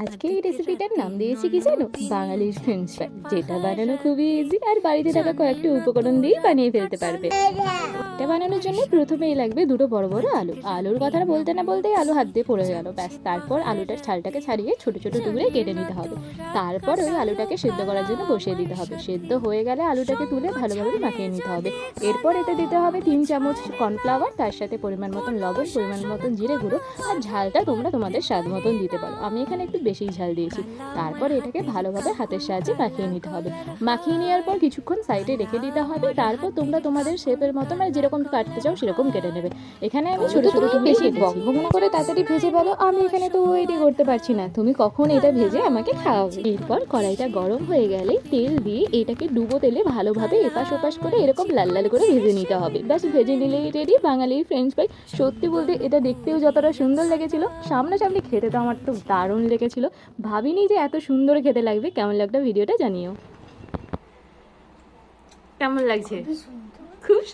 আজকে এই রেসিপিটার নাম দিয়েছি কি জানো, বাঙালির ফ্রেঞ্চ ফ্রাই, যেটা বানানো খুবই ইজি আর বাড়িতে থাকা কয়েকটি উপকরণ দিয়েই বানিয়ে ফেলতে পারবে। এটা বানানোর জন্য প্রথমেই লাগবে দুটো বড় বড় আলু। আলুর কথা বলতে না বলতেই আলু হাত দিয়ে পড়ে গেল, ব্যাস। তারপর আলুটার ছালটাকে ছাড়িয়ে ছোট ছোট টুকরে কেটে নিতে হবে। তারপর ওই আলুটাকে সেদ্ধ করার জন্য বসিয়ে দিতে হবে। সেদ্ধ হয়ে গেলে আলুটাকে তুলে ভালোভাবে মাখিয়ে নিতে হবে। এরপর এতে দিতে হবে 3 চামচ কর্নফ্লাওয়ার, তার সাথে পরিমাণ মতন লবণ, পরিমাণ মতন জিরে গুঁড়ো, আর ঝালটা তোমরা তোমাদের স্বাদ মতন দিতে পারো। আমি এখানে একটু বেশি ঝাল দিয়েছি। তারপর এটাকে ভালোভাবে হাতের সাহায্যে মাখিয়ে নিতে হবে। মাখিয়ে নেওয়ার পর কিছুক্ষণ সাইডে রেখে দিতে হবে। তারপর তোমরা তোমাদের শেপের মতো, মানে যেরকম কাটতে চাও সেরকম কেটে নেবে। এখানে আমি ছোট ছোট টুকরো বেশি বকবক করে তাড়াতাড়ি ভেজে বলো, আমি এখানে তো ওয়েটই করতে পারছি না, তুমি কখন এটা ভেজে আমাকে খাওয়াবে। এরপর কড়াইটা গরম হয়ে গেলে তেল দিয়ে এটাকে ডুবো তেলে ভালোভাবে এপাশ ওপাশ করে এরকম লাল লাল করে ভেজে নিতে হবে। ব্যাস, ভেজে নিলেই রেডি বাঙালির ফ্রেঞ্চ ফ্রাই। সত্যি বলতে এটা দেখতেও যতটা সুন্দর লেগেছিল, সামনাসামনি খেতে তো আমার তো দারুণ লেগেছিল। ভাবিনি যে এত সুন্দর খেতে লাগবে। কেমন লাগলো ভিডিওটা জানিও। কেমন লাগছে? খুব